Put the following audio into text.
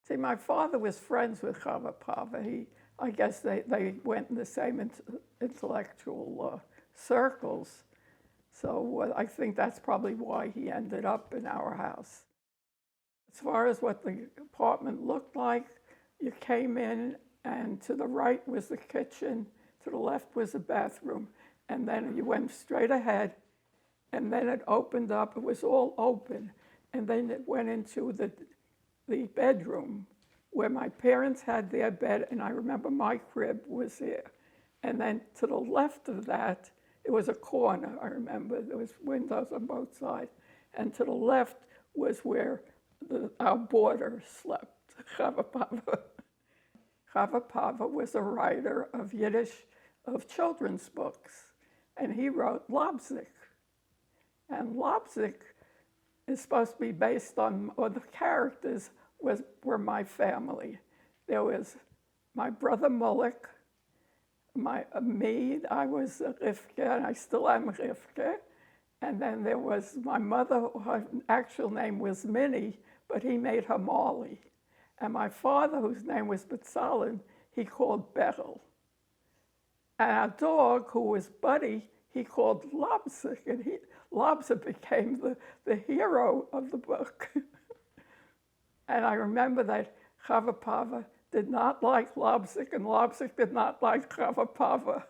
See, my father was friends with Chaver Paver. I guess they went in the same intellectual circles. So I think that's probably why he ended up in our house. As far as what the apartment looked like, you came in and to the right was the kitchen, to the left was the bathroom, and then you went straight ahead, and then it opened up. It was all open, and then it went into the bedroom where my parents had their bed, and I remember my crib was there. And then to the left of that, it was a corner, I remember. There was windows on both sides. And to the left was where our boarder slept, Chaver Paver. Chaver Paver was a writer of Yiddish, of children's books, and he wrote Labzik. And Labzik is supposed to be based on, or the characters were my family. There was my brother Mulek, me, I was Rivka, and I still am Rivka. And then there was my mother, her actual name was Minnie, but he made her Molly. And my father, whose name was Betzalin, he called Berel. And our dog, who was Buddy, he called Labzik, and Labzik became the hero of the book. And I remember that Chaver Paver did not like Labzik, and Labzik did not like Chaver Paver.